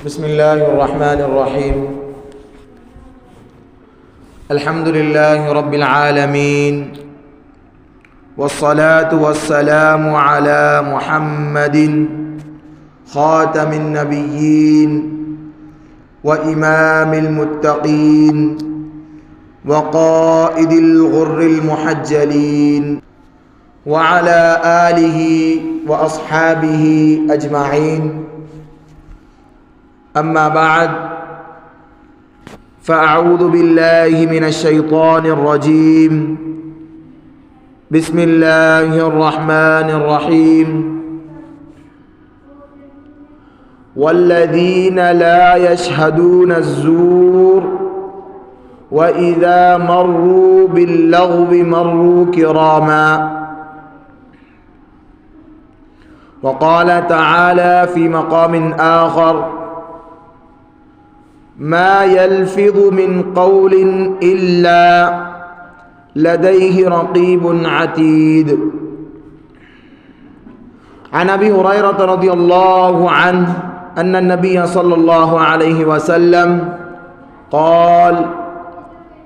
بسم الله الرحمن الرحيم. الحمد لله رب العالمين، والصلاة والسلام على محمد خاتم النبيين وإمام المتقين وقائد الغر المحجلين وعلى آله وأصحابه أجمعين. أما بعد، فأعوذ بالله من الشيطان الرجيم. بسم الله الرحمن الرحيم. والذين لا يشهدون الزور وإذا مروا باللغو مروا كراما. وقال تعالى في مقام آخر: ما يلفظ من قول إلا لديه رقيب عتيد. عن أبي هريرة رضي الله عنه أن النبي صلى الله عليه وسلم قال: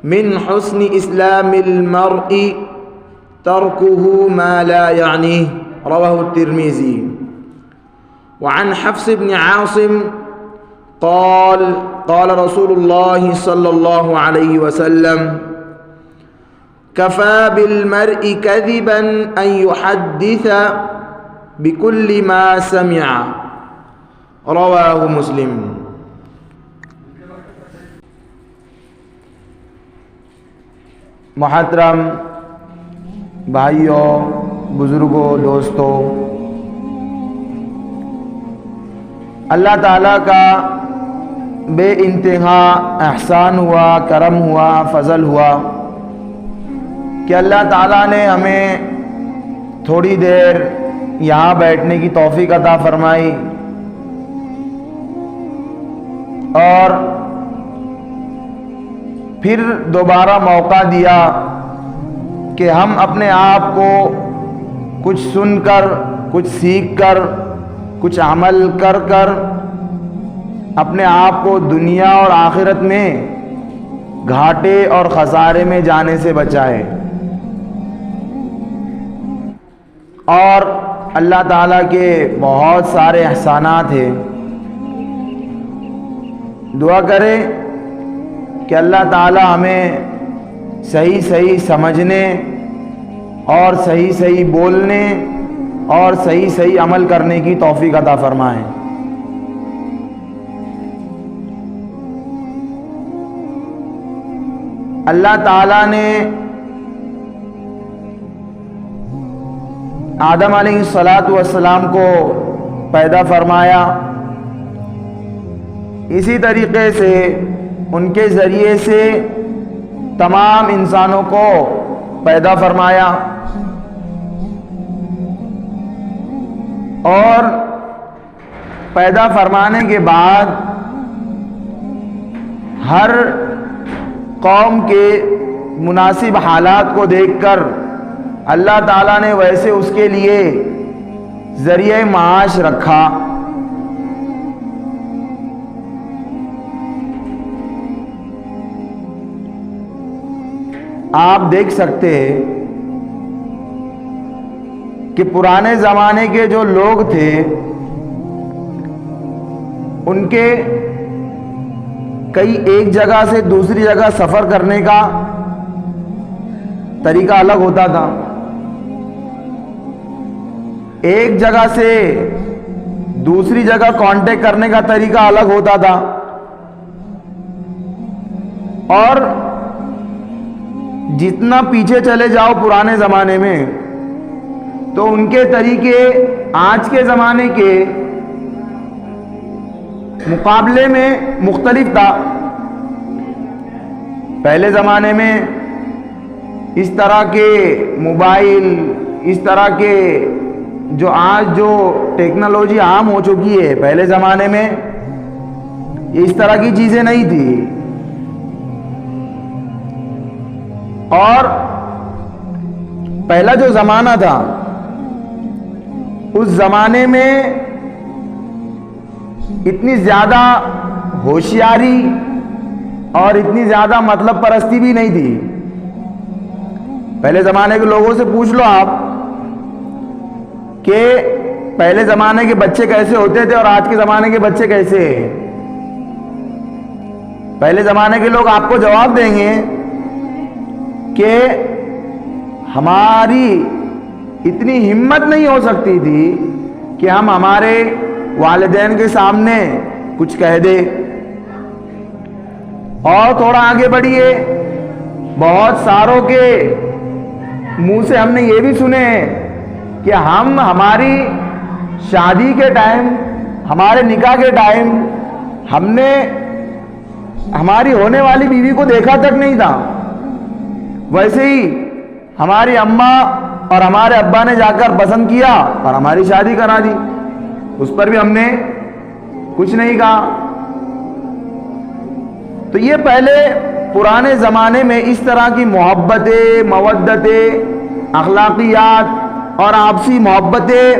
من حسن إسلام المرء تركه ما لا يعنيه. رواه الترمذي. وعن حفص بن عاصم قال: قال رسول الله صلى الله عليه وسلم: كفى بالمرء كذبا أن يحدث بكل ما سمع. رواه مسلم. محترم بھائیوں، بزرگوں، دوستوں، اللہ تعالیٰ کا بے انتہا احسان ہوا، کرم ہوا، فضل ہوا کہ اللہ تعالیٰ نے ہمیں تھوڑی دیر یہاں بیٹھنے کی توفیق عطا فرمائی اور پھر دوبارہ موقع دیا کہ ہم اپنے آپ کو کچھ سن کر، کچھ سیکھ کر، کچھ عمل کر کر اپنے آپ کو دنیا اور آخرت میں گھاٹے اور خسارے میں جانے سے بچائے. اور اللہ تعالیٰ کے بہت سارے احسانات ہیں. دعا کریں کہ اللہ تعالیٰ ہمیں صحیح سمجھنے اور صحیح بولنے اور صحیح عمل کرنے کی توفیق عطا فرمائیں. اللہ تعالیٰ نے آدم علیہ السلام کو پیدا فرمایا، اسی طریقے سے ان کے ذریعے سے تمام انسانوں کو پیدا فرمایا اور پیدا فرمانے کے بعد ہر قوم کے مناسب حالات کو دیکھ کر اللہ تعالیٰ نے ویسے اس کے لیے ذریعہ معاش رکھا. آپ دیکھ سکتے ہیں کہ پرانے زمانے کے جو لوگ تھے ان کے کئی ایک جگہ سے دوسری جگہ سفر کرنے کا طریقہ الگ ہوتا تھا. ایک جگہ سے دوسری جگہ کانٹیکٹ کرنے کا طریقہ الگ ہوتا تھا اور جتنا پیچھے چلے جاؤ پرانے زمانے میں تو ان کے طریقے آج کے زمانے کے مقابلے میں مختلف تھا. پہلے زمانے میں اس طرح کے موبائل، اس طرح کے جو آج جو ٹیکنالوجی عام ہو چکی ہے، پہلے زمانے میں اس طرح کی چیزیں نہیں تھی. اور پہلا جو زمانہ تھا اس زمانے میں اتنی زیادہ ہوشیاری اور اتنی زیادہ مطلب پرستی بھی نہیں تھی. پہلے زمانے کے لوگوں سے پوچھ لو آپ کہ پہلے زمانے کے بچے کیسے ہوتے تھے اور آج کے زمانے کے بچے کیسے ہیں. پہلے زمانے کے لوگ آپ کو جواب دیں گے کہ ہماری اتنی ہمت نہیں ہو سکتی تھی کہ ہم ہمارے والدین کے سامنے کچھ کہہ دیں. اور تھوڑا آگے بڑھیے, بہت ساروں کے منہ سے ہم نے یہ بھی سنے کہ ہم ہماری شادی کے ٹائم, ہمارے نکاح کے ٹائم ہم نے ہماری ہونے والی بیوی کو دیکھا تک نہیں تھا, ویسے ہی ہماری اماں اور ہمارے ابا نے جا کر پسند کیا اور ہماری شادی کرا دی, اس پر بھی ہم نے کچھ نہیں کہا. تو یہ پہلے پرانے زمانے میں اس طرح کی محبتیں, مودتیں, اخلاقیات اور آپسی محبتیں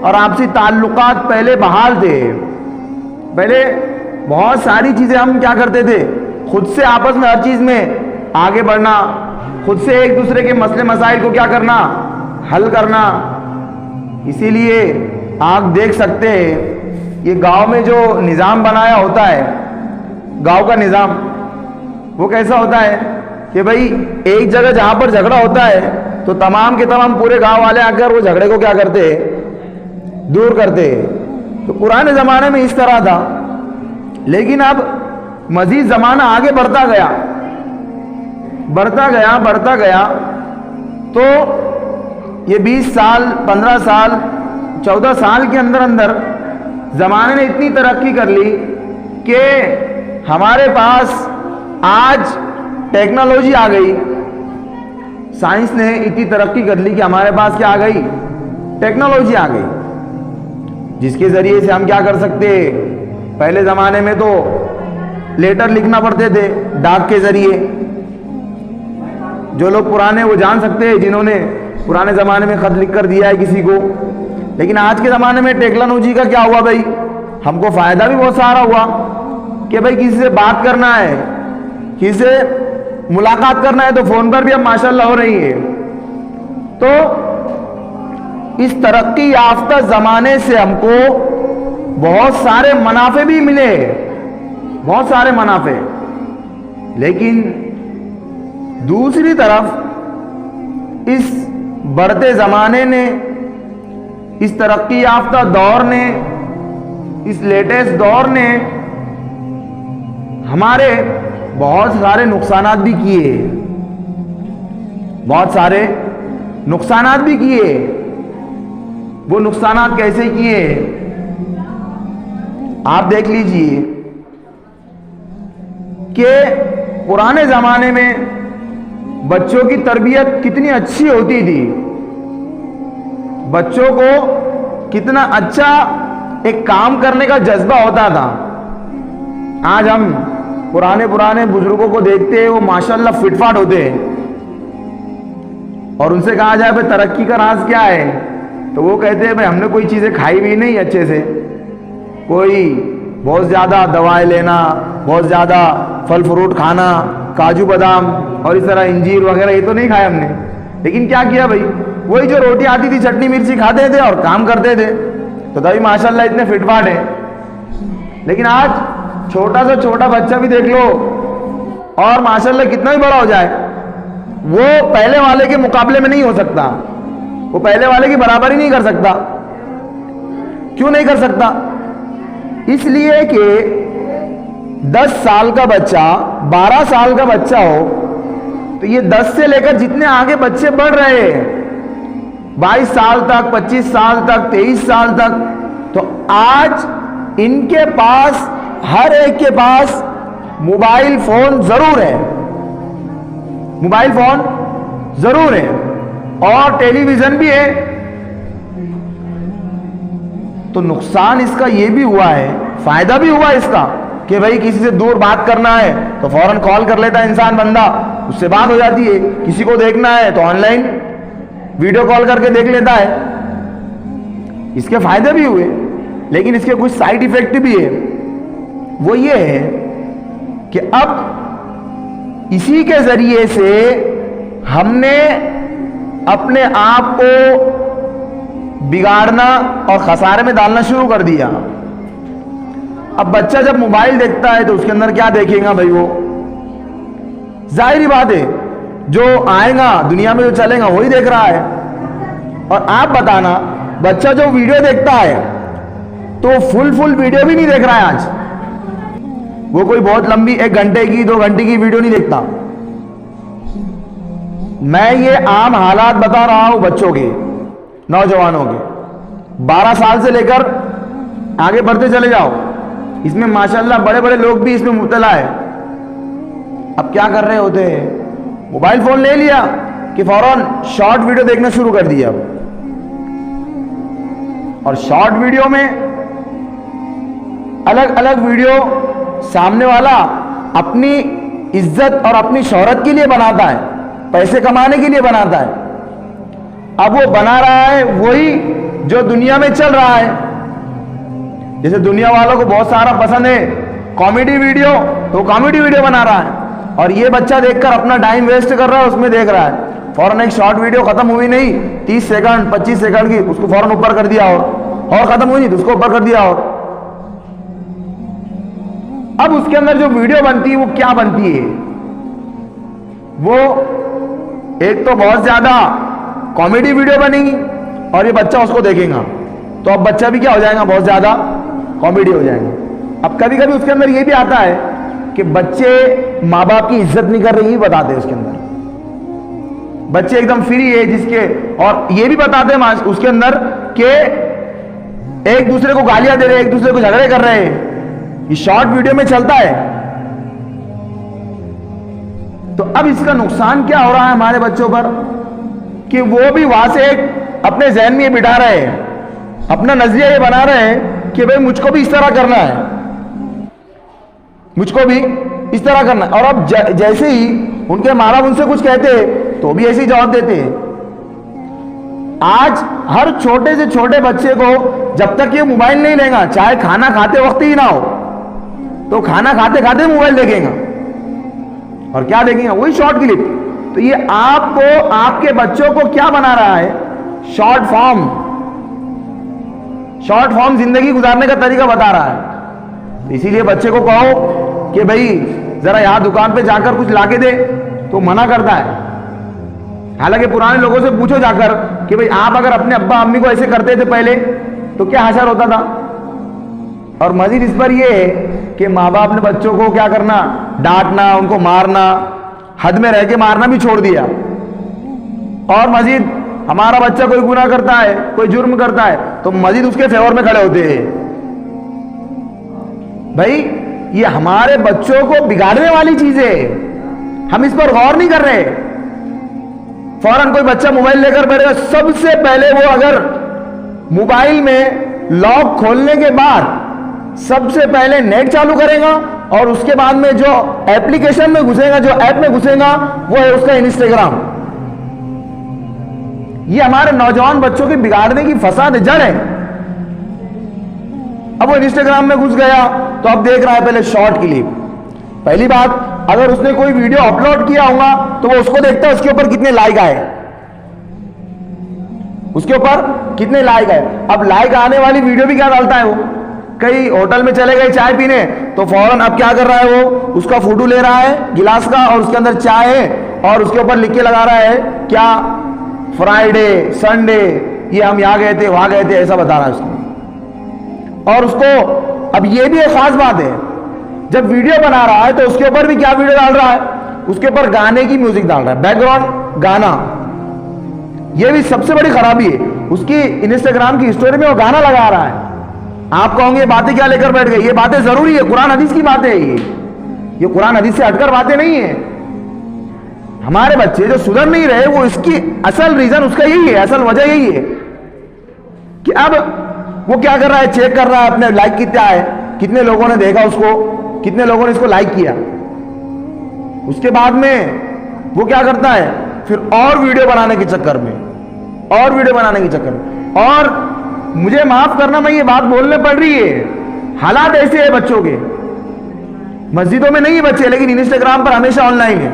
اور آپسی تعلقات پہلے بحال تھے. پہلے بہت ساری چیزیں ہم کیا کرتے تھے, خود سے آپس میں ہر چیز میں آگے بڑھنا, خود سے ایک دوسرے کے مسئلے مسائل کو کیا کرنا, حل کرنا. اسی لیے آپ دیکھ سکتے ہیں یہ گاؤں میں جو نظام بنایا ہوتا ہے, گاؤں کا نظام وہ کیسا ہوتا ہے کہ بھائی ایک جگہ جہاں پر جھگڑا ہوتا ہے تو تمام کے تمام پورے گاؤں والے آ کر وہ جھگڑے کو کیا کرتے, دور کرتے. تو پرانے زمانے میں اس طرح تھا, لیکن اب مزید زمانہ آگے بڑھتا گیا بڑھتا گیا تو یہ 20 سال 15 سال 14 سال کے اندر زمانے نے اتنی ترقی کر لی کہ ہمارے پاس آج ٹیکنالوجی آ گئی. سائنس نے اتنی ترقی کر لی کہ ہمارے پاس کیا آ گئی, ٹیکنالوجی آ گئی, جس کے ذریعے سے ہم کیا کر سکتے. پہلے زمانے میں تو لیٹر لکھنا پڑتے تھے ڈاک کے ذریعے. جو لوگ پرانے وہ جان سکتے ہیں جنہوں نے پرانے زمانے میں خط لکھ کر دیا ہے کسی کو. لیکن آج کے زمانے میں ٹیکنالوجی کا کیا ہوا بھائی, ہم کو فائدہ بھی بہت سارا ہوا کہ بھائی کسی سے بات کرنا ہے, کسی سے ملاقات کرنا ہے تو فون پر بھی اب ماشاءاللہ ہو رہی ہے. تو اس ترقی یافتہ زمانے سے ہم کو بہت سارے منافع بھی ملے, بہت سارے منافع. لیکن دوسری طرف اس بڑھتے زمانے نے, اس ترقی یافتہ دور نے, اس لیٹسٹ دور نے ہمارے بہت سارے نقصانات بھی کیے, بہت سارے نقصانات بھی کیے. وہ نقصانات کیسے کیے آپ دیکھ لیجئے کہ پرانے زمانے میں بچوں کی تربیت کتنی اچھی ہوتی تھی, بچوں کو کتنا اچھا ایک کام کرنے کا جذبہ ہوتا تھا. آج ہم پرانے بزرگوں کو دیکھتے ہیں, وہ ماشاءاللہ فٹ فاٹ ہوتے ہیں, اور ان سے کہا جائے بھائی ترقی کا راز کیا ہے تو وہ کہتے ہیں بھائی ہم نے کوئی چیزیں کھائی بھی نہیں اچھے سے, کوئی بہت زیادہ دوائیں لینا, بہت زیادہ پھل فروٹ کھانا, کاجو بادام اور اس طرح انجیر وغیرہ یہ تو نہیں کھایا ہم نے. لیکن کیا کیا بھائی, وہی جو روٹی آتی تھی چٹنی مرچی کھاتے تھے اور کام کرتے تھے, تو تبھی ماشاءاللہ اتنے فٹ فاٹ ہیں. لیکن آج چھوٹا سا چھوٹا بچہ بھی دیکھ لو اور ماشاءاللہ کتنا بھی بڑا ہو جائے وہ پہلے والے کے مقابلے میں نہیں ہو سکتا, وہ پہلے والے کی برابری نہیں کر سکتا. کیوں نہیں کر سکتا؟ اس لیے کہ 10 سال کا بچہ 12 سال کا بچہ ہو تو یہ 10 سے لے کر جتنے آگے بچے بڑھ رہے ہیں 22 سال تک, 25 سال تک, 23 سال تک, تو آج ان کے پاس ہر ایک کے پاس موبائل فون ضرور ہے, موبائل فون ضرور ہے, اور ٹیلی ویژن بھی ہے. تو نقصان اس کا یہ بھی ہوا ہے, فائدہ بھی ہوا اس کا کہ بھائی کسی سے دور بات کرنا ہے تو فوراً کال کر لیتا ہے انسان, بندہ اس سے بات ہو جاتی ہے. کسی کو دیکھنا ہے تو آن لائن ویڈیو کال کر کے دیکھ لیتا ہے. اس کے فائدے بھی ہوئے لیکن اس کے کچھ سائیڈ ایفیکٹ بھی ہے. وہ یہ ہے کہ اب اسی کے ذریعے سے ہم نے اپنے آپ کو بگاڑنا اور خسارے میں ڈالنا شروع کر دیا. اب بچہ جب موبائل دیکھتا ہے تو اس کے اندر کیا دیکھے گا بھائی؟ وہ ظاہری بات ہے جو آئے گا دنیا میں جو چلے گا وہی دیکھ رہا ہے. اور آپ بتانا بچہ جو ویڈیو دیکھتا ہے تو فل ویڈیو بھی نہیں دیکھ رہا ہے آج. وہ کوئی بہت لمبی 1 گھنٹے کی 2 گھنٹے کی ویڈیو نہیں دیکھتا. میں یہ عام حالات بتا رہا ہوں بچوں کے، نوجوانوں کے. 12 سال سے لے کر آگے بڑھتے چلے جاؤ، اس میں ماشاءاللہ بڑے بڑے لوگ بھی اس میں مبتلا ہے. اب کیا کر رہے ہوتے ہیں؟ موبائل فون لے لیا کہ فوراً شارٹ ویڈیو دیکھنا شروع کر دیا. اور شارٹ ویڈیو میں الگ الگ ویڈیو سامنے والا اپنی عزت اور اپنی شہرت کے لیے بناتا ہے، پیسے کمانے کے لیے بناتا ہے. اب وہ بنا رہا ہے وہی جو دنیا میں چل رہا ہے. جیسے دنیا والوں کو بہت سارا پسند ہے کامیڈی ویڈیو، تو کامیڈی ویڈیو بنا رہا ہے. اور یہ بچہ دیکھ کر اپنا ٹائم ویسٹ کر رہا ہے، اس میں دیکھ رہا ہے. فوراً ایک شارٹ ویڈیو ختم ہوئی نہیں 30 سیکنڈ 25 سیکنڈ کی، اس کو فوراً اوپر کر دیا، اور ختم ہوئی نہیں تو اس کو اوپر کر دیا. اور اب اس کے اندر جو ویڈیو بنتی ہے وہ کیا بنتی ہے؟ وہ ایک تو بہت زیادہ کامیڈی ویڈیو بنے گی اور یہ بچہ اس کو دیکھے گا تو اب بچہ بھی کیا ہو جائے گا؟ بہت زیادہ کامیڈی ہو جائے گا. اب کبھی کبھی اس کے اندر یہ بھی آتا ہے کہ بچے ماں باپ کی عزت نہیں کر رہے، یہ بتاتے ہیں اس کے اندر. بچے ایک دم فری ہے جس کے، اور یہ بھی بتاتے ہیں اس کے اندر کہ ایک دوسرے کو گالیاں دے رہے، ایک دوسرے کو جھگڑے کر رہے ہیں. یہ شارٹ ویڈیو میں چلتا ہے. تو اب اس کا نقصان کیا ہو رہا ہے ہمارے بچوں پر کہ وہ بھی وہاں سے ایک اپنے ذہن میں یہ بٹھا رہے ہیں، اپنا نظریہ یہ بنا رہے ہیں کہ بھئی مجھ کو بھی اس طرح کرنا ہے، مجھ کو بھی اس طرح کرنا ہے. اور اب جیسے ہی ان کے ماں باپ ان سے کچھ کہتے تو بھی ایسے ہی جواب دیتے ہیں. آج ہر چھوٹے سے چھوٹے بچے کو جب تک یہ موبائل نہیں لے گا، چاہے کھانا کھاتے وقت ہی نہ ہو تو کھانا کھاتے کھاتے موبائل دیکھیں گا. اور کیا دیکھیں گا؟ وہی شارٹ کلپ. تو یہ آپ کو، آپ کے بچوں کو کیا بنا رہا ہے؟ شارٹ فارم زندگی گزارنے کا طریقہ بتا رہا ہے. اسی لیے بچے کو کہو کہ بھئی ذرا یہاں دکان پہ جا کر کچھ لا کے دے تو منع کرتا ہے. حالانکہ پرانے لوگوں سے پوچھو جا کر کہ بھئی آپ اگر اپنے ابا امی کو ایسے کرتے تھے پہلے تو کیا حشر ہوتا تھا. اور مزید اس پر یہ ہے کہ ماں باپ نے بچوں کو کیا کرنا؟ ڈانٹنا، ان کو مارنا، حد میں رہ کے مارنا بھی چھوڑ دیا. اور مزید ہمارا بچہ کوئی گناہ کرتا ہے، کوئی جرم کرتا ہے تو مزید اس کے فیور میں کھڑے ہوتے ہیں. بھائی یہ ہمارے بچوں کو بگاڑنے والی چیز ہے، ہم اس پر غور نہیں کر رہے. فوراً کوئی بچہ موبائل لے کر بیٹھے گا، سب سے پہلے وہ اگر موبائل میں لاک کھولنے کے بعد سب سے پہلے نیٹ چالو کرے گا اور اس کے بعد میں جو ایپلیکیشن میں گھسے گا، جو ایپ میں گھسے گا، وہ ہے اس کا انسٹاگرام. یہ ہمارے نوجوان بچوں کے بگاڑنے کی فساد جڑ ہے. اب وہ انسٹاگرام میں گھس گیا تو اب دیکھ رہا ہے پہلے شارٹ کلپ. پہلی بات، اگر اس نے کوئی ویڈیو اپلوڈ کیا ہوگا تو وہ اس کو دیکھتا ہے اس کے اوپر کتنے لائک آئے، اس کے اوپر کتنے لائک آئے. اب لائک آنے والی ویڈیو بھی کیا ڈالتا ہے؟ وہ کئی ہوٹل میں چلے گئے چائے پینے تو فوراً اب کیا کر رہا ہے؟ وہ اس کا فوٹو لے رہا ہے گلاس کا اور اس کے اندر چائے ہے اور اس کے اوپر لکھ کے لگا رہا ہے کیا؟ فرائیڈے، سنڈے، یہ ہم یہاں گئے تھے وہاں گئے تھے، ایسا بتا رہا ہے اس کو. اور اس کو اب یہ بھی ایک خاص بات ہے، جب ویڈیو بنا رہا ہے تو اس کے اوپر بھی کیا ویڈیو ڈال رہا ہے؟ اس کے اوپر گانے کی میوزک ڈال رہا ہے، بیک گراؤنڈ گانا. یہ بھی سب سے بڑی خرابی ہے. اس کی انسٹاگرام کی اسٹوری میں وہ گانا لگا رہا ہے. آپ کہوں گے یہ باتیں کیا لے کر بیٹھ گئے؟ یہ باتیں ضروری ہے، قرآن حدیث کی باتیں ہیں. یہ قرآن حدیث سے ہٹ کر باتیں نہیں ہیں. ہمارے بچے جو سدھر نہیں رہے وہ اس کی اصل ریزن اس کا یہی ہے، اصل وجہ یہی ہے کہ اب وہ کیا کر رہا ہے؟ چیک کر رہا ہے اپنے لائک کتنا ہے، کتنے لوگوں نے دیکھا اس کو، کتنے لوگوں نے اس کو لائک کیا. اس کے بعد میں وہ کیا کرتا ہے؟ پھر اور ویڈیو بنانے کے چکر میں، اور ویڈیو بنانے کے چکر میں، اور مجھے معاف کرنا، میں یہ بات بولنے پڑ رہی ہے، حالات ایسے ہیں بچوں کے. مسجدوں میں نہیں بچے، لیکن انسٹاگرام پر ہمیشہ آن لائن ہے،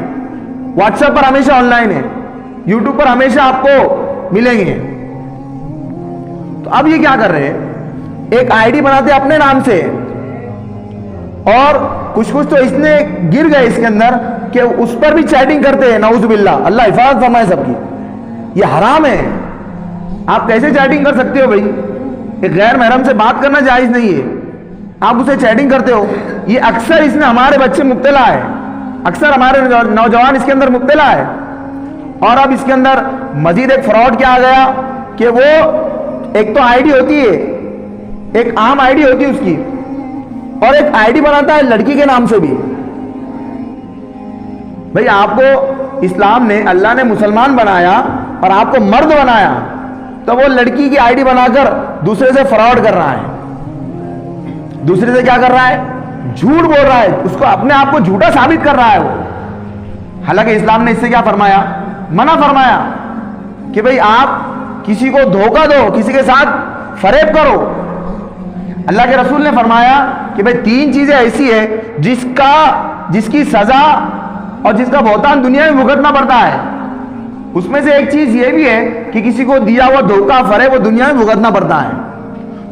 واٹس ایپ پر ہمیشہ آن لائن ہے، یوٹیوب پر ہمیشہ آپ کو ملیں گے. تو اب یہ کیا کر رہے ہیں، ایک آئی ڈی بناتے اپنے نام سے، اور کچھ تو اس نے گر گئے اس کے اندر کہ اس پر بھی چیٹنگ کرتے ہیں. نعوذ باللہ، اللہ حفاظت فرمائے سب کی. یہ حرام ہے. آپ کیسے چیٹنگ کر سکتے ہو بھائی؟ ایک غیر محرم سے بات کرنا جائز نہیں ہے، آپ اسے چیٹنگ کرتے ہو. یہ اکثر اس میں ہمارے بچے مبتلا ہے، اکثر ہمارے نوجوان اس کے اندر مبتلا ہے. اور اب اس کے اندر مزید ایک فراڈ کیا آ گیا کہ وہ ایک تو آئی ڈی ہوتی ہے، ایک عام آئی ڈی ہوتی ہے اس کی، اور ایک آئی ڈی بناتا ہے لڑکی کے نام سے بھی. بھائی آپ کو اسلام نے، اللہ نے مسلمان بنایا اور آپ کو مرد بنایا، تو وہ لڑکی کی آئی ڈی بنا کر دوسرے سے فراڈ کر رہا ہے. دوسرے سے کیا کر رہا ہے؟ جھوٹ بول رہا ہے، اس کو اپنے آپ کو جھوٹا ثابت کر رہا ہے وہ. حالانکہ اسلام نے اس سے کیا فرمایا؟ منع فرمایا کہ بھئی آپ کسی کو دھوکہ دو، کسی کے ساتھ فریب کرو. اللہ کے رسول نے فرمایا کہ بھئی 3 چیزیں ایسی ہے جس کی سزا اور جس کا بہتان دنیا میں بھگتنا پڑتا ہے. اس میں سے ایک چیز یہ بھی ہے کہ کسی کو دیا ہوا دھوکہ فریب وہ دنیا میں بھگتنا پڑتا ہے.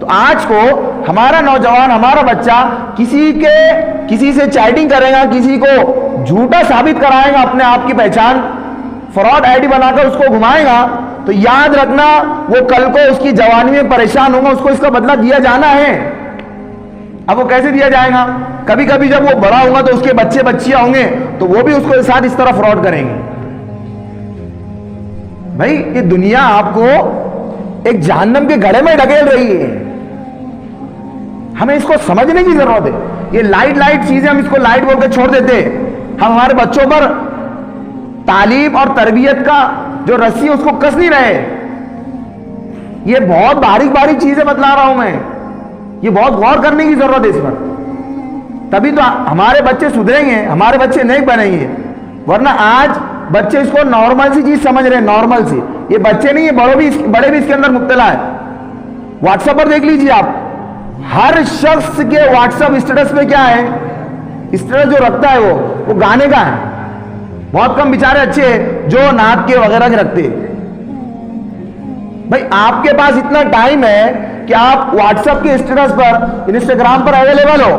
تو آج کو ہمارا نوجوان، ہمارا بچہ کسی سے چیٹنگ کرے گا، کسی کو جھوٹا ثابت کرائے گا اپنے آپ کی پہچان، فراڈ آئی ڈی بنا کر اس کو گھمائے گا، تو یاد رکھنا وہ کل کو اس کی جوانی میں پریشان ہوگا، اس کو اس کا بدلہ دیا جانا ہے. اب وہ کیسے دیا جائے گا؟ کبھی کبھی جب وہ بڑا ہوگا تو اس کے بچے بچیاں ہوں گے تو وہ بھی اس کو ساتھ اس طرح فراڈ کریں گے. بھائی یہ دنیا آپ کو ایک جہنم کے گڑھے میں ڈھکیل رہی ہے. ہمیں اس کو سمجھنے کی ضرورت ہے. یہ لائٹ چیزیں ہم اس کو لائٹ بول کے چھوڑ دیتے. ہم ہمارے بچوں پر تعلیم اور تربیت کا جو رسی ہے اس کو کس نہیں رہے. یہ بہت باریک چیزیں بتلا رہا ہوں میں، یہ بہت غور کرنے کی ضرورت ہے اس پر. تبھی تو ہمارے بچے سدھریں گے، ہمارے بچے نہیں بنیں گے. ورنہ آج بچے اس کو نارمل سی چیز سمجھ رہے ہیں، نارمل سی. یہ بچے نہیں ہیں، بڑے بھی اس کے اندر مبتلا ہے. واٹس ایپ پر دیکھ لیجیے آپ، ہر شخص کے واٹس ایپ اسٹیٹس پہ کیا ہے؟ اسٹیٹس جو رکھتا ہے وہ گانے کا ہے. بہت کم بیچارے اچھے ہیں جو نعت کے وغیرہ کے رکھتے. بھائی آپ کے پاس اتنا ٹائم ہے کہ آپ واٹس ایپ کے اسٹیٹس پر، انسٹاگرام پر اویلیبل ہو،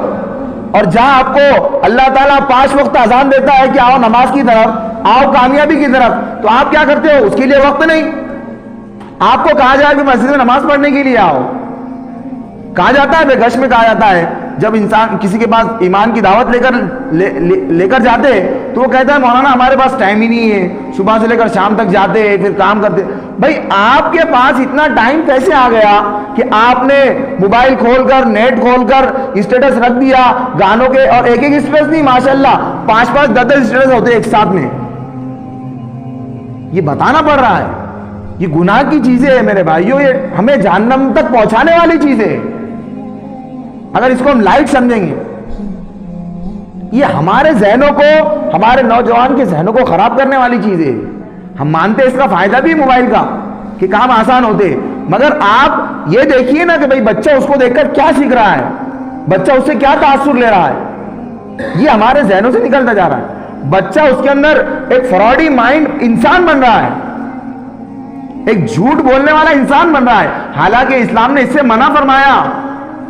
اور جہاں آپ کو اللہ تعالیٰ 5 وقت اذان دیتا ہے کہ آؤ نماز کی طرف، آؤ کامیابی کی طرف، تو آپ کیا کرتے ہو؟ اس کے لیے وقت نہیں. آپ کو کہا جائے کہ مسجد میں نماز پڑھنے کے لیے آؤ، کہا جاتا ہے، بے گش میں کہا جاتا ہے. جب انسان کسی کے پاس ایمان کی دعوت لے کر جاتے تو وہ کہتا ہے مولانا ہمارے پاس ٹائم ہی نہیں ہے، صبح سے لے کر شام تک جاتے پھر کام کرتے. بھائی آپ کے پاس اتنا ٹائم کیسے آ گیا کہ آپ نے موبائل کھول کر، نیٹ کھول کر اسٹیٹس رکھ دیا گانوں کے؟ اور ایک اسٹیٹس نہیں، ماشاءاللہ 5 10 اسٹیٹس ہوتے ایک ساتھ میں. یہ بتانا پڑ رہا ہے، یہ گناہ کی چیزیں ہیں میرے بھائیوں، یہ ہمیں جہنم تک پہنچانے والی چیزیں. اگر اس کو ہم لائٹ سمجھیں گے، یہ ہمارے ذہنوں کو، ہمارے نوجوان کے ذہنوں کو خراب کرنے والی چیز ہے. ہم مانتے اس کا فائدہ بھی موبائل کا کہ کام آسان ہوتے، مگر آپ یہ دیکھیے نا کہ بھئی بچہ اس کو دیکھ کر کیا سیکھ رہا ہے، بچہ اس سے کیا تاثر لے رہا ہے. یہ ہمارے ذہنوں سے نکلتا جا رہا ہے. بچہ اس کے اندر ایک فراڈی مائنڈ انسان بن رہا ہے، ایک جھوٹ بولنے والا انسان بن رہا ہے. حالانکہ اسلام نے اس سے منع فرمایا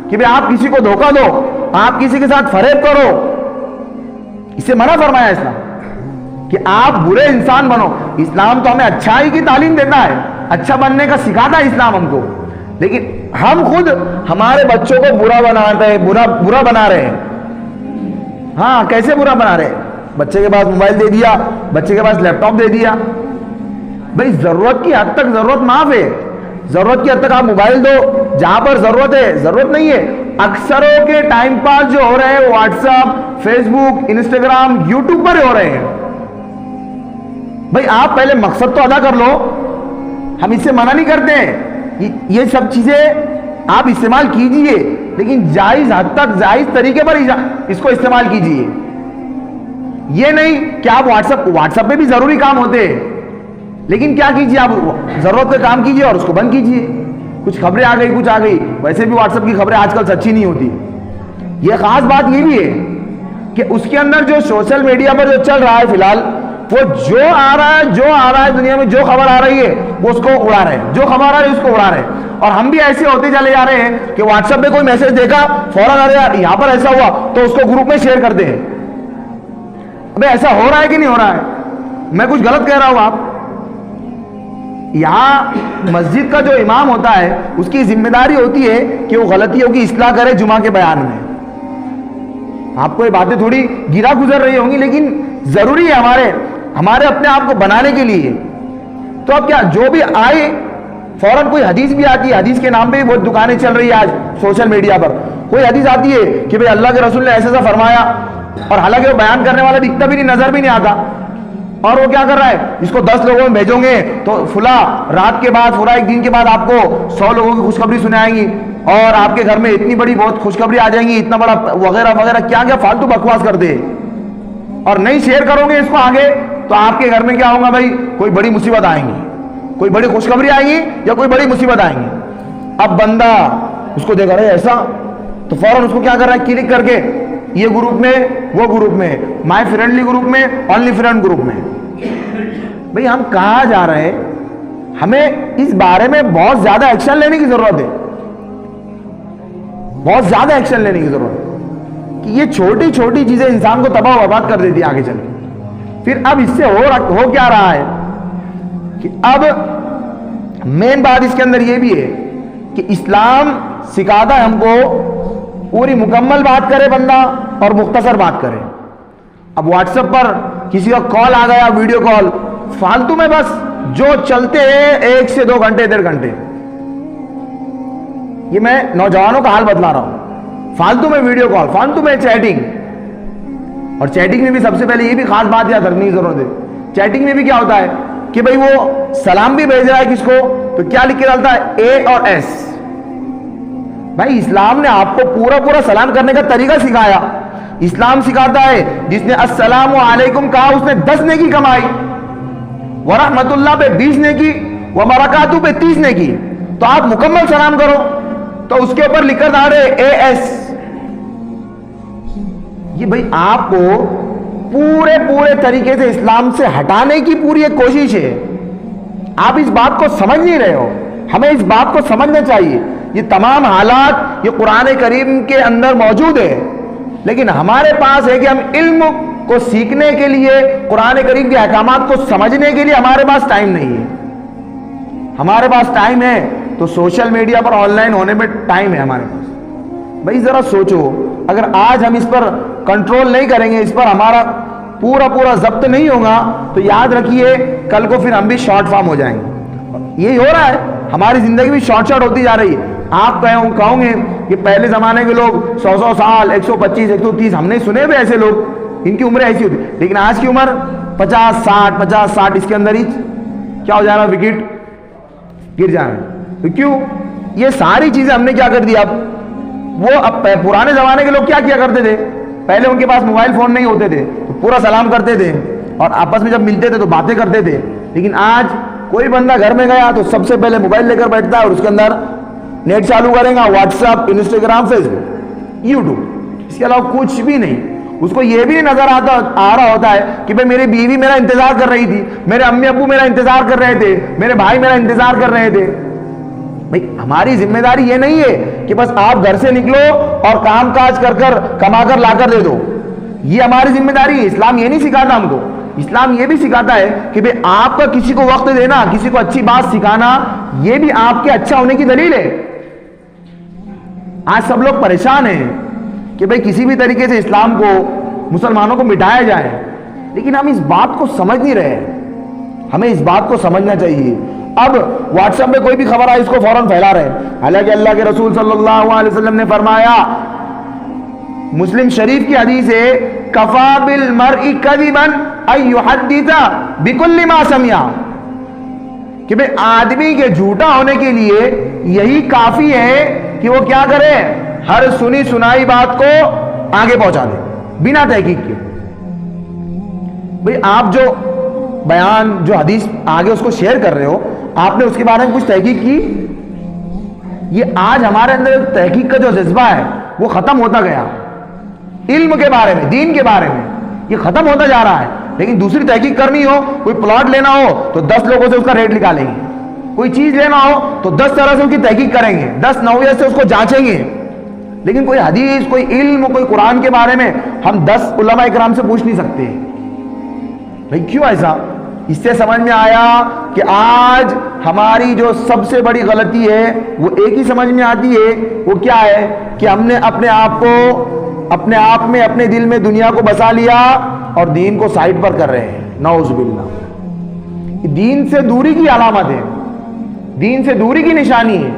کہ بھئی آپ کسی کو دھوکہ دو، آپ کسی کے ساتھ فریب کرو. اس سے منع فرمایا اسلام کہ آپ برے انسان بنو. اسلام تو ہمیں اچھائی کی تعلیم دیتا ہے، اچھا بننے کا سکھاتا ہے اسلام ہم کو، لیکن ہم خود ہمارے بچوں کو برا بنا رہے ہیں. ہاں کیسے برا بنا رہے ہیں؟ بچے کے پاس موبائل دے دیا، بچے کے پاس لیپ ٹاپ دے دیا. بھئی ضرورت کی حد تک ضرورت معاف ہے، ضرورت کی حد تک آپ موبائل دو. جہاں پر ضرورت ہے، ضرورت نہیں ہے. اکثروں کے ٹائم پاس جو ہو رہے ہیں واٹس ایپ، فیس بک، انسٹاگرام، یوٹیوب پر ہو رہے ہیں. بھئی آپ پہلے مقصد تو ادا کر لو. ہم اس سے منع نہیں کرتے ہیں، یہ سب چیزیں آپ استعمال کیجئے، لیکن جائز حد تک، جائز طریقے پر اس کو استعمال کیجئے. یہ نہیں کہ آپ واٹس ایپ پہ بھی ضروری کام ہوتے ہیں، لیکن کیا کیجئے، آپ ضرورت کا کام کیجئے اور اس کو بند کیجئے. کچھ خبریں آ گئی، کچھ آ گئی. ویسے بھی واٹس ایپ کی خبریں آج کل سچی نہیں ہوتی. یہ خاص بات یہ بھی ہے کہ اس کے اندر جو سوشل میڈیا پر جو چل رہا ہے فی الحال، وہ جو آ رہا ہے دنیا میں، جو خبر آ رہی ہے وہ اس کو اڑا رہے ہیں، جو خبر آ رہی ہے اس کو اڑا رہے ہیں. اور ہم بھی ایسے ہوتے چلے جا رہے ہیں کہ واٹس ایپ پہ کوئی میسج دیکھا فوراً ارے یار یہاں پر ایسا ہوا تو اس کو گروپ میں شیئر کرتے ہیں. ابے ایسا ہو رہا ہے کہ نہیں ہو رہا ہے؟ میں کچھ غلط کہہ رہا ہوں آپ؟ یہاں مسجد کا جو امام ہوتا ہے اس کی ذمہ داری ہوتی ہے کہ وہ غلطیوں کی اصلاح کرے جمعہ کے بیان میں. آپ کو یہ باتیں تھوڑی گرا گزر رہی ہوں گی، لیکن ضروری ہے ہمارے اپنے آپ کو بنانے کے لیے. تو اب کیا جو بھی آئے فوراً کوئی حدیث بھی آتی ہے، حدیث کے نام پہ بھی بہت دکانیں چل رہی ہے آج سوشل میڈیا پر. کوئی حدیث آتی ہے کہ بھئی اللہ کے رسول نے ایسا ایسا فرمایا، اور حالانکہ وہ بیان کرنے والا دکھتا بھی نہیں، نظر بھی نہیں آتا. اور وہ کیا کر رہا ہے، اس کو 10 لوگوں میں بھیجوں گے تو فلاں رات کے بعد، فلاں ایک دن کے بعد آپ کو 100 لوگوں کی خوشخبری سنائیں گی، اور آپ کے گھر میں اتنی بڑی بہت خوشخبری آ جائیں گی، اتنا بڑا وغیرہ وغیرہ، کیا کیا فالتو بکواس کر دے. اور نہیں شیئر کرو گے اس کو آگے تو آپ کے گھر میں کیا ہوگا بھائی، کوئی بڑی مصیبت آئیں گی، کوئی بڑی خوشخبری آئیں گی یا کوئی بڑی مصیبت آئیں گی. اب بندہ اس کو دیکھ رہا ہے ایسا، تو فوراً اس کو کیا کر رہا ہے، کلک کر کے یہ گروپ میں، وہ گروپ میں، مائی فرینڈلی گروپ میں، اونلی فرینڈ گروپ میں. بھئی ہم کہاں جا رہے ہیں؟ ہمیں اس بارے میں بہت زیادہ ایکشن لینے کی ضرورت ہے، بہت زیادہ ایکشن لینے کی ضرورت ہے کہ یہ چھوٹی چھوٹی چیزیں انسان کو تباہ و برباد کر دیتی آگے چل کے. پھر اب اس سے ہو کیا رہا ہے کہ اب مین بات اس کے اندر یہ بھی ہے کہ اسلام سکھاتا ہے ہم کو پوری مکمل بات کرے بندہ اور مختصر بات کرے. اب واٹس ایپ پر کسی کا کال آ گیا، ویڈیو کال، فالتو میں بس جو چلتے ہیں 1 سے 2 گھنٹے 1.5 گھنٹے. یہ میں نوجوانوں کا حال بتلا رہا ہوں. فالتو میں ویڈیو کال، فالتو میں چیٹنگ. اور چیٹنگ میں بھی سب سے پہلے یہ بھی خاص بات یاد رکھنے کی ضرورت ہے، چیٹنگ میں بھی کیا ہوتا ہے کہ بھئی وہ سلام بھی بھیج رہا ہے کس کو تو کیا لکھ کے ڈالتا ہے، اے اور ایس. بھائی اسلام نے آپ کو پورا سلام کرنے کا طریقہ سکھایا. اسلام سکھاتا ہے جس نے السلام علیکم کہا اس نے 10 نیکی کمائی، ورحمت اللہ پہ 20 نیکی، وبرکاتہ پہ 30 نیکی. تو آپ مکمل سلام کرو تو اس کے اوپر لکھ کر ڈالے اے ایس. یہ بھائی آپ کو پورے طریقے سے اسلام سے ہٹانے کی پوری ایک کوشش ہے. آپ اس بات کو سمجھ نہیں رہے ہو، ہمیں اس بات کو سمجھنا چاہیے. یہ تمام حالات یہ قرآن کریم کے اندر موجود ہے، لیکن ہمارے پاس ہے کہ ہم علم کو سیکھنے کے لیے، قرآن کریم کے احکامات کو سمجھنے کے لیے ہمارے پاس ٹائم نہیں ہے. ہمارے پاس ٹائم ہے تو social media per on line ہونے میں ٹائم ہے ہمارے پاس. بھائی ذرا سوچو، اگر آج ہم اس پر کنٹرول نہیں کریں گے، اس پر ہمارا پورا ضبط نہیں ہوگا تو یاد رکھیے کل کو پھر ہم بھی شارٹ فارم ہو جائیں گے. یہی ہو رہا ہے، ہماری زندگی بھی شارٹ ہوتی جا رہی ہے. آپ کہوں گے کہ پہلے زمانے کے لوگ 100 سال، 125، 130 ہم نے سنے ہوئے ایسے لوگ، ان کی عمریں ایسی ہوتی، لیکن آج کی عمر 50 60 اس کے اندر ہی کیا ہو جا رہا، وکٹ گر جا رہا ہے. تو کیوں؟ یہ ساری چیزیں ہم نے کیا کر دیا. اب پرانے زمانے کے لوگ کیا کیا کرتے تھے، پہلے ان کے پاس موبائل فون نہیں ہوتے تھے تو پورا سلام کرتے تھے اور آپس میں جب ملتے تھے تو باتیں کرتے تھے. لیکن آج کوئی بندہ گھر میں گیا تو سب سے پہلے موبائل لے کر بیٹھتا ہے اور اس کے اندر نیٹ چالو کرے گا، واٹس ایپ، انسٹاگرام، فیس بک، یوٹیوب، اس کے علاوہ کچھ بھی نہیں. اس کو یہ بھی نظر آ رہا ہوتا ہے کہ بھئی میری بیوی میرا انتظار کر رہی تھی، میرے امی ابو میرا انتظار کر رہے تھے، میرے بھائی میرا انتظار کر رہے تھے. بھئی ہماری ذمہ داری یہ نہیں ہے کہ بس آپ گھر سے نکلو اور کام کاج کر کما کر لا کر دے دو. یہ ہماری ذمہ داری ہے. اسلام یہ نہیں سکھاتا ہم کو. اسلام یہ بھی سکھاتا ہے کہ بھئی آپ کا کسی کو وقت دینا، کسی کو اچھی بات سکھانا، یہ بھی آپ کے اچھا ہونے کی دلیل ہے. آج سب لوگ پریشان ہیں کہ بھئی کسی بھی طریقے سے اسلام کو، مسلمانوں کو مٹایا جائے، لیکن ہم اس بات کو سمجھ نہیں رہے. ہمیں اس بات کو سمجھنا چاہیے. اب واٹس ایپ میں کوئی بھی خبر آئی اس کو فوراً پھیلا رہے ہیں، حالانکہ اللہ کے رسول صلی اللہ علیہ وسلم نے فرمایا، مسلم شریف کی حدیث ہے، کفا بالمرء کذبا ان یحدث بکل ما سمع، کہ بھئی آدمی کے جھوٹا ہونے کے لیے یہی کافی ہے کہ وہ کیا کرے، ہر سنی سنائی بات کو آگے پہنچا دے بنا تحقیق کے. بھئی آپ جو بیان، جو حدیث آگے اس کو شیئر کر رہے ہو، آپ نے اس کے بارے میں کچھ تحقیق کی؟ یہ آج ہمارے اندر تحقیق کا جو جذبہ ہے وہ ختم ہوتا گیا. علم کے بارے میں، دین کے بارے میں یہ ختم ہوتا جا رہا ہے. لیکن دوسری تحقیق کرنی ہو، کوئی پلاٹ لینا ہو تو 10 لوگوں سے اس کا ریٹ نکالیں گے. کوئی چیز لینا ہو تو 10 طرح سے اس کی تحقیق کریں گے، 10 نوعیت سے اس کو جانچیں گے. لیکن کوئی حدیث، کوئی علم، کوئی قرآن کے بارے میں ہم 10 علماء اکرام سے پوچھ نہیں سکتے. بھائی کیوں ایسا؟ اس سے سمجھ میں آیا کہ آج ہماری جو سب سے بڑی غلطی ہے وہ ایک ہی سمجھ میں آتی ہے. وہ کیا ہے کہ ہم نے اپنے آپ کو، اپنے آپ میں، اپنے دل میں دنیا کو بسا لیا اور دین کو سائڈ پر کر رہے ہیں. نعوذ باللہ. دین سے دوری کی علامت ہے، دین سے دوری کی نشانی ہے.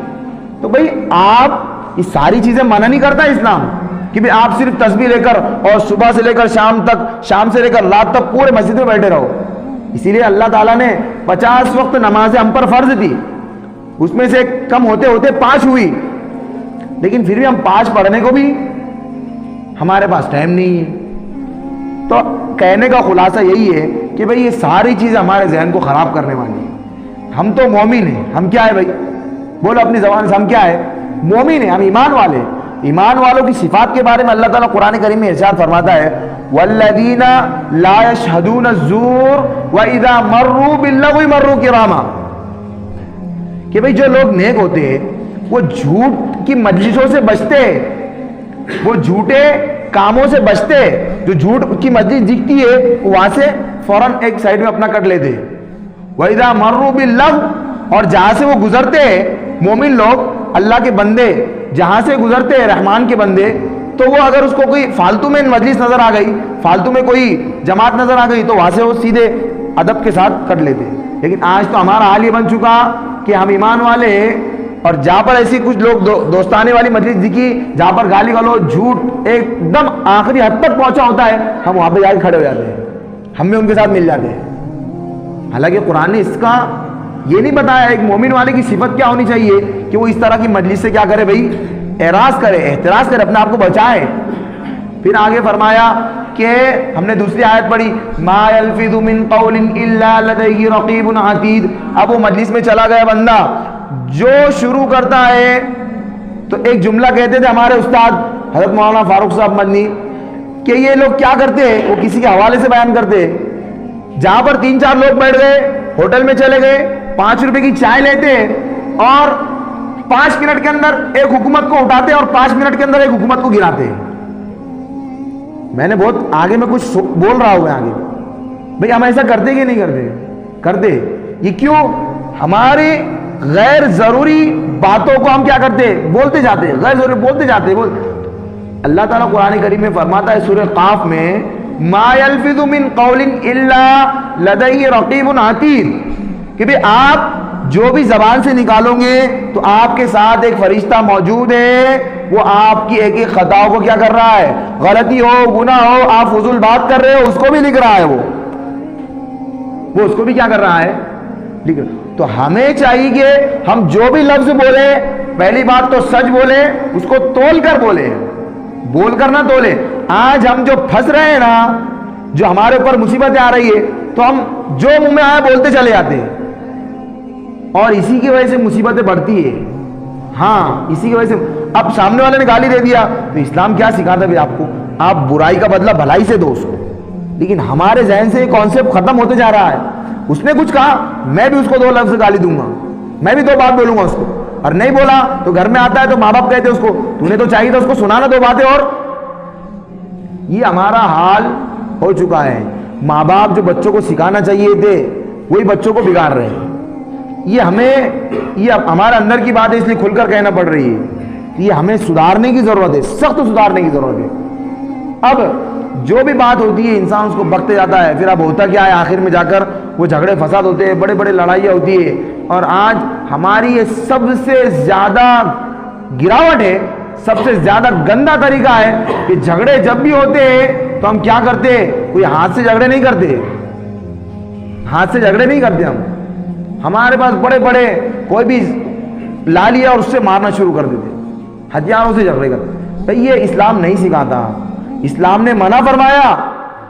تو بھئی آپ یہ ساری چیزیں منع نہیں کرتا اسلام کہ بھئی آپ صرف تسبیح لے کر اور صبح سے لے کر شام تک، شام سے لے کر رات تک پورے مسجد میں بیٹھے رہو. اسی لیے اللہ تعالیٰ نے 50 وقت نمازیں ہم پر فرض تھی، اس میں سے کم ہوتے ہوتے 5 ہوئی. لیکن پھر بھی ہم 5 پڑھنے کو بھی ہمارے پاس ٹائم نہیں ہے. تو کہنے کا خلاصہ یہی ہے کہ بھئی یہ ساری چیزیں ہمارے ذہن کو خراب کرنے والی ہیں. ہم تو مومن ہیں. ہم کیا ہے بھئی؟ بولو اپنی زبان سے، ہم کیا ہے؟ مومن ہیں، ہم ایمان والے. ایمان والوں کی صفات کے بارے میں اللہ تعالیٰ قرآن کریم میں ارشاد فرماتا ہے والذین لا یشہدون الزور واذا مروا باللغو مروا کراما، کہ بھئی جو لوگ نیک ہوتے ہیں وہ جھوٹ کی مجلسوں سے بچتے ہیں، وہ جھوٹے کاموں سے بچتے. جو جھوٹ کی مجلس دکھتی ہے وہاں سے فوراً ایک سائڈ میں اپنا کٹ لیتے. وَإِذَا مَرُّوا بِاللَّغْوِ، اور جہاں سے وہ گزرتے ہیں مومن لوگ، اللہ کے بندے جہاں سے گزرتے ہیں، رحمان کے بندے، تو وہ اگر اس کو کوئی فالتو میں مجلس نظر آ گئی، فالتو میں کوئی جماعت نظر آ گئی تو وہاں سے وہ سیدھے ادب کے ساتھ کٹ لیتے. لیکن آج تو ہمارا حال یہ بن چکا کہ ہم ایمان والے ہیں اور جہاں پر ایسی کچھ لوگ دوستانے والی مجلس دکھی جہاں پر گالی گلوچ، جھوٹ ایک دم آخری حد تک پہنچا ہوتا ہے، ہم وہاں پہ جا کے کھڑے ہو جاتے ہیں، ہم بھی ان کے ساتھ مل جاتے ہیں. حالانکہ قرآن نے اس کا یہ نہیں بتایا ایک مومن والے کی صفت کیا ہونی چاہیے کہ وہ اس طرح کی مجلس سے کیا کرے بھائی؟ اعراض کرے، احتراز کرے، اپنے آپ کو بچائے. پھر آگے فرمایا کہ ہم نے دوسری آیت پڑھی ما یلفظ من قول الا لدیہ رقیب عتید. اب وہ مجلس میں چلا گیا بندہ، جو شروع کرتا ہے تو ایک جملہ کہتے تھے ہمارے استاد حضرت مولانا فاروق صاحب مدنی کہ یہ لوگ کیا کرتے ہیں، وہ کسی کے حوالے سے بیان کرتے. جہاں پر 3-4 لوگ بیٹھ گئے، ہوٹل میں چلے گئے، 5 روپے کی چائے لیتے اور 5 منٹ کے اندر ایک حکومت کو اٹھاتے اور 5 منٹ کے اندر ایک حکومت کو گراتے. میں نے بہت آگے میں کچھ بول رہا ہوں آگے. بھئی ہم ایسا کرتے کہ نہیں کرتے؟ کرتے. یہ کیوں؟ ہمارے غیر ضروری باتوں کو ہم کیا کرتے؟ بولتے جاتے، غیر ضروری بولتے جاتے. اللہ تعالیٰ قرآن کریم میں فرماتا ہے سورہ قاف میں ما یلفظ من قول الا لدیہ رقیب عتید، کہ بھی آپ جو بھی زبان سے نکالو گے تو آپ کے ساتھ ایک فرشتہ موجود ہے، وہ آپ کی ایک ایک خطاؤں کو کیا کر رہا ہے؟ غلطی ہو، گناہ ہو، آپ فضول بات کر رہے ہو، اس کو بھی لکھ رہا ہے. وہ اس کو بھی کیا کر رہا ہے؟ لکھ رہا. تو ہمیں چاہیے کہ ہم جو بھی لفظ بولے، پہلی بات تو سچ بولے، اس کو تول کر بولے، بول کر نہ تولے. آج ہم جو پھنس رہے ہیں نا، جو ہمارے اوپر مصیبتیں آ رہی ہے، تو ہم جو منہ میں آیا بولتے چلے جاتے ہیں اور اسی کی وجہ سے مصیبتیں بڑھتی ہے. ہاں اسی کی وجہ سے. اب سامنے والے نے گالی دے دیا تو اسلام کیا سکھاتا ہے آپ کو؟ آپ برائی کا بدلہ بھلائی سے دو اس کو. لیکن ہمارے ذہن سے یہ کانسیپٹ ختم ہوتے جا رہا ہے. اس نے کچھ کہا میں بھی اس کو 2 لفظ گالی دوں گا، میں بھی 2 بات بولوں گا اس کو، اور نہیں بولا تو گھر میں آتا ہے تو ماں باپ کہتے اس کو تو نے تو چاہیے تھا اس کو سنانا 2 باتیں. اور یہ ہمارا حال ہو چکا ہے. ماں باپ جو بچوں کو سکھانا چاہیے تھے وہی بچوں کو بگاڑ رہے ہیں. یہ ہمارے اندر کی بات ہے، اس لیے کھل کر کہنا پڑ رہی ہے. یہ ہمیں سدھارنے کی ضرورت ہے، سخت سدھارنے کی ضرورت ہے. اب جو بھی بات ہوتی ہے انسان اس کو بکتے جاتا ہے. پھر اب ہوتا کیا ہے؟ آخر میں جا کر وہ جھگڑے فساد ہوتے ہیں، بڑے بڑے لڑائیاں ہوتی ہے. اور آج ہماری یہ سب سے زیادہ گراوٹ ہے، سب سے زیادہ گندا طریقہ ہے کہ جھگڑے جب بھی ہوتے ہیں تو ہم کیا کرتے ہیں؟ کوئی ہاتھ سے جھگڑے نہیں کرتے، ہاتھ سے جھگڑے نہیں کرتے. ہمارے پاس بڑے بڑے کوئی بھی لا لیا اور اس سے مارنا شروع کر دیتے، ہتھیاروں سے جھگڑے کرتے. یہ اسلام نہیں سکھاتا. اسلام نے منع فرمایا.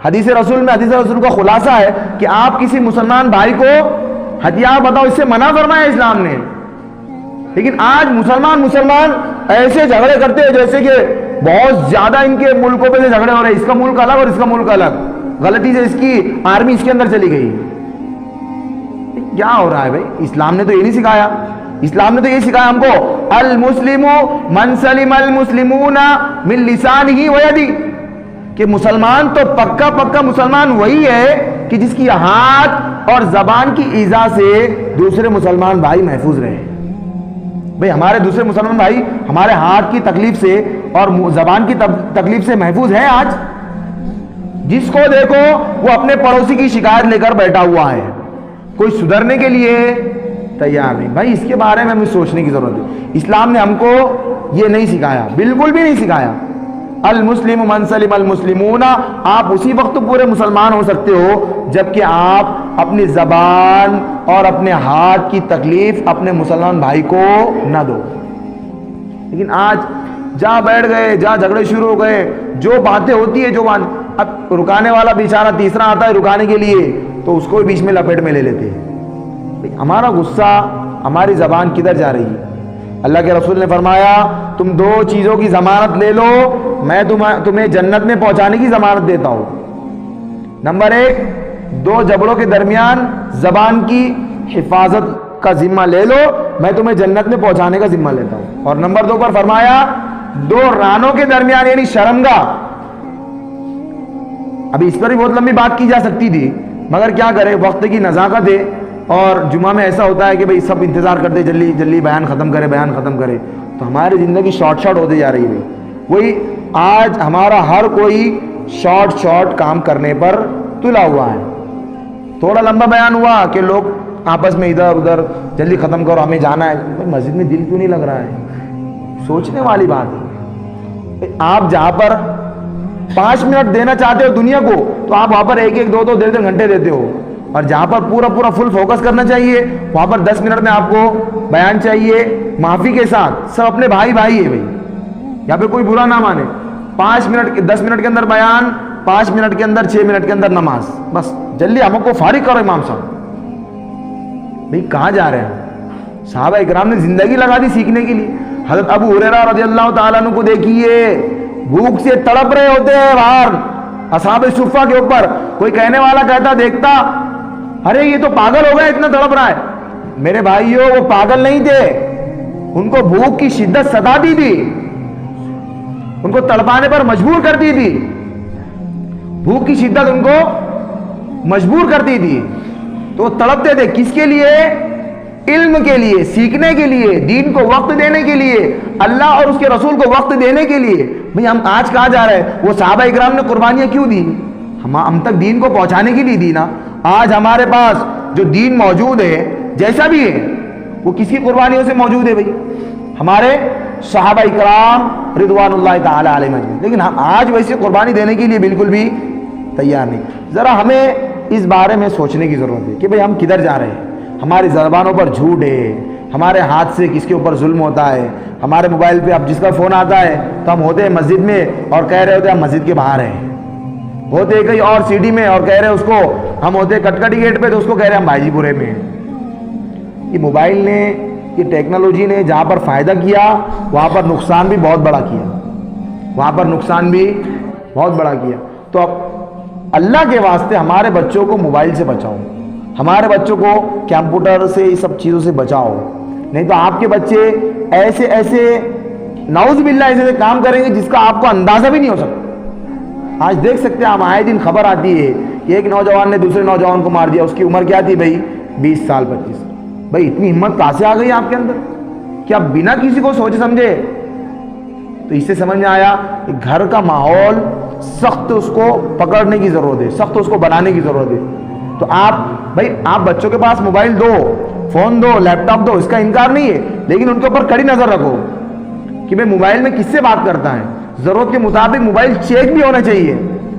حدیث رسول کا خلاصہ ہے کہ آپ کسی مسلمان بھائی کو ہتھیار بتاؤ، اس سے منع فرمایا اسلام نے. لیکن آج مسلمان ایسے جھگڑے کرتے ہیں جیسے کہ بہت زیادہ ان کے ملکوں پہ سے جھگڑے ہو رہے ہیں، اس کا ملک الگ اور اس کا ملک الگ، غلطی سے اس کی آرمی اس کے اندر چلی گئی. کیا ہو رہا ہے بھائی؟ اسلام نے تو یہ نہیں سکھایا. اسلام نے تو یہ سکھایا ہم کو المسلم من سلم المسلمون من لسانہ و یدہ، کہ مسلمان تو پکا مسلمان وہی ہے کہ جس کی ہاتھ اور زبان کی ایذا سے دوسرے مسلمان بھائی محفوظ رہے. بھئی ہمارے دوسرے مسلمان بھائی ہمارے ہاتھ کی تکلیف سے اور زبان کی تکلیف سے محفوظ ہیں آج؟ جس کو دیکھو وہ اپنے پڑوسی کی شکایت لے کر بیٹھا ہوا ہے، کوئی سدھرنے کے لیے تیار نہیں. بھائی اس کے بارے میں ہمیں سوچنے کی ضرورت ہے. اسلام نے ہم کو یہ نہیں سکھایا، بالکل بھی نہیں سکھایا. المسلم من سلم المسلمون، آپ اسی وقت پورے مسلمان ہو سکتے ہو جبکہ آپ اپنی زبان اور اپنے ہاتھ کی تکلیف اپنے مسلمان بھائی کو نہ دو. لیکن آج جہاں بیٹھ گئے، جہاں جھگڑے شروع ہو گئے، جو باتیں ہوتی ہے اب رکانے والا بیچارہ تیسرا آتا ہے رکانے کے لیے تو اس کو بیچ میں لپیٹ میں لے لیتے ہیں. ہمارا غصہ، ہماری زبان کدھر جا رہی ہے؟ اللہ کے رسول نے فرمایا تم دو چیزوں کی ضمانت لے لو، میں تمہیں جنت میں پہنچانے کی ضمانت دیتا ہوں. نمبر 1، دو جھگڑوں کے درمیان زبان کی حفاظت کا ذمہ لے لو، میں تمہیں جنت میں پہنچانے کا ذمہ لیتا ہوں. اور نمبر 2 پر فرمایا دو رانوں کے درمیان یعنی شرمگاہ. ابھی اس پر بھی بہت لمبی بات کی جا سکتی تھی مگر کیا کرے، وقت کی نزاکت ہے اور جمعہ میں ایسا ہوتا ہے کہ بھئی سب انتظار کرتے جلدی جلدی بیان ختم کرے تو ہماری زندگی شارٹ ہوتی جا رہی ہے. وہی آج ہمارا ہر کوئی شارٹ کام کرنے پر تلا ہوا ہے. تھوڑا لمبا بیان ہوا کہ لوگ آپس میں ادھر ادھر جلدی ختم کرو، ہمیں جانا ہے. مسجد میں دل کیوں نہیں لگ رہا ہے؟ سوچنے والی بات ہے. آپ جہاں پر 5 منٹ دینا چاہتے ہو دنیا کو تو آپ وہاں پر 1-1 2-2 1.5 گھنٹے دیتے ہو، اور جہاں پر پورا فل فوکس کرنا چاہیے وہاں پر 10 منٹ میں آپ کو بیان چاہیے معافی کے ساتھ. سب اپنے بھائی ہے بھائی، یہاں پہ کوئی برا نہ مانے. 10 منٹ کے اندر بیان، 5 منٹ کے اندر 6 منٹ کے اندر نماز، بس جلدی ہم کو فارغ کرو امام صاحب. بھئی کہاں جا رہے ہیں؟ صحابہ اکرام نے زندگی لگا دی سیکھنے کے لیے. حضرت ابو ہریرہ رضی اللہ تعالیٰ عنہ کو دیکھیے، بھوک سے تڑپ رہے ہوتے ہیں باہر اصحاب صفہ کے اوپر. کوئی کہنے والا کہتا دیکھتا ارے یہ تو پاگل ہو گیا اتنا تڑپ رہا ہے. میرے بھائیوں وہ پاگل نہیں تھے، ان کو بھوک کی شدت ستاتی تھی، ان کو تڑپانے پر مجبور کرتی تھی. بھوک کی شدت ان کو مجبور کرتی تھی تو وہ تڑپتے تھے. کس کے لیے؟ علم کے لیے، سیکھنے کے لیے، دین کو وقت دینے کے لیے، اللہ اور اس کے رسول کو وقت دینے کے لیے. بھئی ہم آج کہاں جا رہے ہیں؟ وہ صحابہ اکرام نے قربانیاں کیوں دی؟ ہم تک دین کو پہنچانے کے لیے دی نا. آج ہمارے پاس جو دین موجود ہے جیسا بھی ہے وہ کس کی قربانیوں سے موجود ہے؟ بھئی ہمارے صحابہ اکرام رضوان اللہ تعالی علیہم. لیکن ہم آج ویسے قربانی دینے کے لیے بالکل بھی تیار نہیں. ذرا ہمیں اس بارے میں سوچنے کی ضرورت ہے کہ بھئی ہم کدھر جا رہے ہیں. ہماری زبانوں پر جھوٹ ہے، ہمارے ہاتھ سے کس کے اوپر ظلم ہوتا ہے. ہمارے موبائل پہ اب جس کا فون آتا ہے تو ہم ہوتے ہیں مسجد میں اور کہہ رہے ہوتے ہیں ہم مسجد کے باہر ہیں، ہوتے کہیں اور سٹی میں اور کہہ رہے اس کو ہم ہوتے کٹکٹی گیٹ پہ تو اس کو کہہ رہے ہم بھائی جی پورے میں. یہ موبائل نے، یہ ٹیکنالوجی نے جہاں پر فائدہ کیا وہاں پر نقصان بھی بہت بڑا کیا. تو اب اللہ کے واسطے ہمارے بچوں کو موبائل سے بچاؤ، ہمارے بچوں کو کمپیوٹر سے یہ سب چیزوں سے بچاؤ. نہیں تو آپ کے بچے ایسے نعوذ باللہ ایسے کام کریں گے جس کا آپ کو اندازہ بھی نہیں ہو سکتا. آج دیکھ سکتے ہیں ہم آئے دن خبر آتی ہے کہ ایک نوجوان نے دوسرے نوجوان کو مار دیا. اس کی عمر کیا تھی بھائی؟ 20 سال 25. بھائی اتنی ہمت کہاں سے آ گئی آپ کے اندر؟ کیا بنا کسی کو سوچے سمجھے؟ تو اس سے سمجھ میں آیا کہ گھر کا ماحول سخت اس کو پکڑنے کی ضرورت ہے، سخت اس کو بنانے کی ضرورت ہے. تو آپ بچوں کے پاس موبائل دو، فون دو، لیپ ٹاپ دو، اس کا انکار نہیں ہے، لیکن ان کے اوپر کڑی نظر رکھو کہ میں موبائل میں کس سے بات کرتا ہے. ضرورت کے مطابق موبائل چیک بھی ہونا چاہیے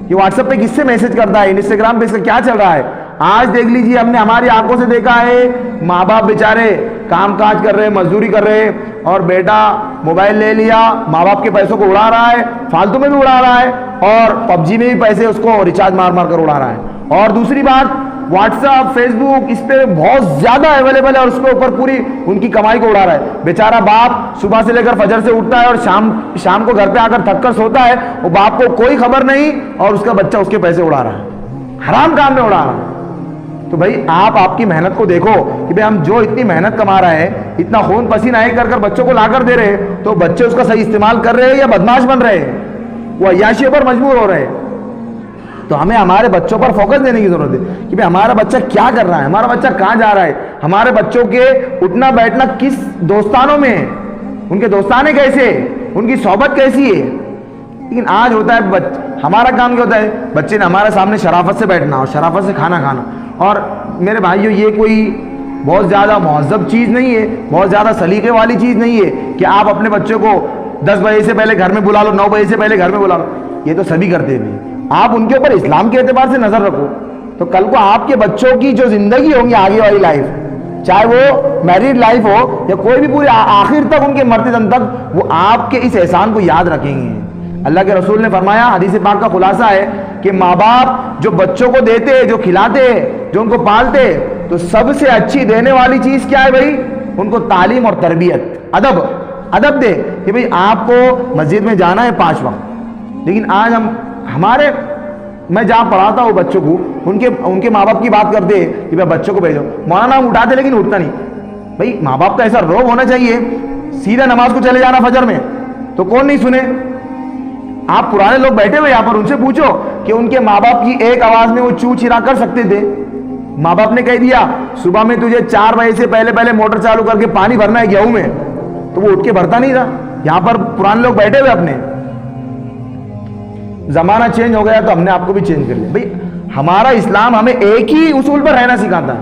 کہ واٹس ایپ پہ کس سے میسج کرتا ہے، انسٹاگرام پہ اس کا کیا چل رہا ہے. آج دیکھ لیجیے ہم نے ہماری آنکھوں سے دیکھا ہے ماں باپ بیچارے کام کاج کر رہے، مزدوری کر رہے اور بیٹا موبائل لے لیا، ماں باپ کے پیسوں کو اڑا رہا ہے، فالتو میں بھی اڑا رہا ہے اور PUBG میں بھی پیسے اس کو ریچارج مار کر اڑا رہا ہے. اور دوسری بات واٹس ایپ فیس بک اس پہ بہت زیادہ اویلیبل ہے اور اس کے اوپر پوری ان کی کمائی کو اڑا رہا ہے. بیچارہ باپ صبح سے لے کر فجر سے اٹھتا ہے اور شام کو گھر پہ آ کر تھک کر سوتا ہے, وہ باپ کو کوئی خبر نہیں اور اس کا بچہ اس کے پیسے اڑا رہا ہے, حرام کام میں اڑا رہا ہے. تو بھائی آپ کی محنت کو دیکھو کہ بھئی ہم جو اتنی محنت کما رہے ہیں, اتنا خون پسینہ ایک کر بچوں کو لا کر دے رہے, تو بچے اس کا صحیح استعمال کر رہے ہیں یا بدماش بن رہے ہیں, وہ عیاشیوں پر مجبور ہو رہے ہیں. تو ہمیں ہمارے بچوں پر فوکس دینے کی ضرورت ہے کہ بھئی ہمارا بچہ کیا کر رہا ہے, ہمارا بچہ کہاں جا رہا ہے, ہمارے بچوں کے اٹھنا بیٹھنا کس دوستانوں میں ہے, ان کے دوستانے کیسے, ان کی صحبت کیسی ہے. لیکن آج ہوتا ہے ہمارا کام کیا ہوتا ہے, بچے نے ہمارے سامنے شرافت سے بیٹھنا اور شرافت سے کھانا کھانا. اور میرے بھائیوں یہ کوئی بہت زیادہ مہذب چیز نہیں ہے, بہت زیادہ سلیقے والی چیز نہیں ہے کہ آپ اپنے بچوں کو 10 بجے سے پہلے گھر میں بلا لو, 9 بجے سے پہلے گھر میں بلا لو. یہ تو سبھی کرتے ہیں. آپ ان کے اوپر اسلام کے اعتبار سے نظر رکھو, تو کل کو آپ کے بچوں کی جو زندگی ہوں گی آگے والی لائف, چاہے وہ میریڈ لائف ہو یا کوئی بھی, پورے آخر تک ان کے مرتے دم تک وہ آپ کے اس احسان کو یاد رکھیں گے. اللہ کے رسول نے فرمایا, حدیث پاک کا خلاصہ ہے کہ ماں باپ جو بچوں کو دیتے, جو کھلاتے, جو ان کو پالتے, تو سب سے اچھی دینے والی چیز کیا ہے بھائی, ان کو تعلیم اور تربیت, ادب دے کہ بھئی آپ کو مسجد میں جانا ہے 5 وقت. لیکن آج میں جہاں پڑھاتا ہوں بچوں کو, ان کے ماں باپ کی بات کرتے کہ بھئی بچوں کو بھیجو, مولانا ہم اٹھاتے لیکن اٹھتا نہیں. بھئی ماں باپ کا ایسا روب ہونا چاہیے, سیدھا نماز کو چلے جانا فجر میں, تو کون نہیں سنے. آپ پرانے لوگ بیٹھے ہوئے یہاں پر, ان سے پوچھو کہ ان کے ماں باپ کی ایک آواز میں وہ چو چرا کر سکتے تھے. ماں باپ نے کہہ دیا صبح میں تجھے 4 بجے سے پہلے موٹر چالو کر کے پانی بھرنا ہے گیہوں میں, تو وہ اٹھ کے بھرتا نہیں تھا. یہاں پر پرانے لوگ بیٹھے ہوئے اپنے, زمانہ چینج ہو گیا تو ہم نے آپ کو بھی چینج کر لیا. بھائی ہمارا اسلام ہمیں ایک ہی اصول پر رہنا سکھاتا ہے,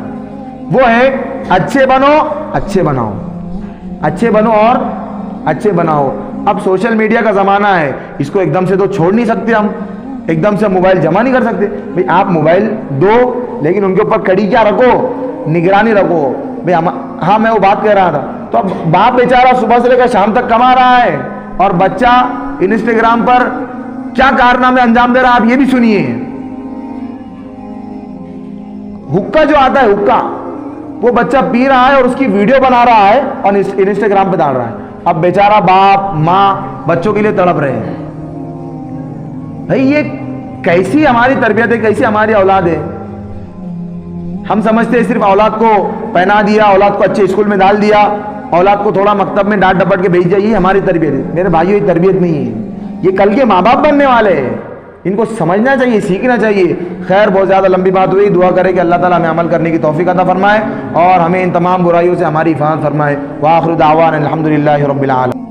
وہ ہے اچھے بنو اچھے بناؤ, اچھے بنو اور اچھے بناؤ. اب سوشل میڈیا کا زمانہ ہے, اس کو ایک دم سے تو چھوڑ نہیں سکتے ہم, ایک دم سے موبائل جمع نہیں کر سکتے. بھئی آپ موبائل دو لیکن ان کے اوپر کڑی کیا رکھو, نگرانی رکھو. بھئی ہاں میں وہ بات کہہ رہا تھا, تو اب باپ بیچارہ صبح سے لے کر شام تک کما رہا ہے اور بچہ انسٹاگرام پر کیا کارنامے انجام دے رہا ہے, آپ یہ بھی سنیے. حقہ جو آتا ہے, حقہ, وہ بچہ پی رہا ہے اور اس کی ویڈیو بنا رہا ہے اور انسٹاگرام پہ ڈال رہا ہے. اب بیچارہ باپ ماں بچوں کے لیے تڑپ رہے ہیں. بھائی یہ کیسی ہماری تربیت ہے, کیسی ہماری اولاد ہے. ہم سمجھتے ہیں صرف اولاد کو پہنا دیا, اولاد کو اچھے اسکول میں ڈال دیا, اولاد کو تھوڑا مکتب میں ڈانٹ ڈپٹ کے بھیج دیا, یہ ہماری تربیت ہے. میرے بھائیو یہ تربیت نہیں ہے, یہ کل کے ماں باپ بننے والے ہیں, ان کو سمجھنا چاہیے, سیکھنا چاہیے. خیر بہت زیادہ لمبی بات ہوئی, دعا کرے کہ اللہ تعالیٰ ہمیں عمل کرنے کی توفیق عطا فرمائے اور ہمیں ان تمام برائیوں سے ہماری حفاظت فرمائے. وآخر دعوانا الحمدللہ رب العالمین.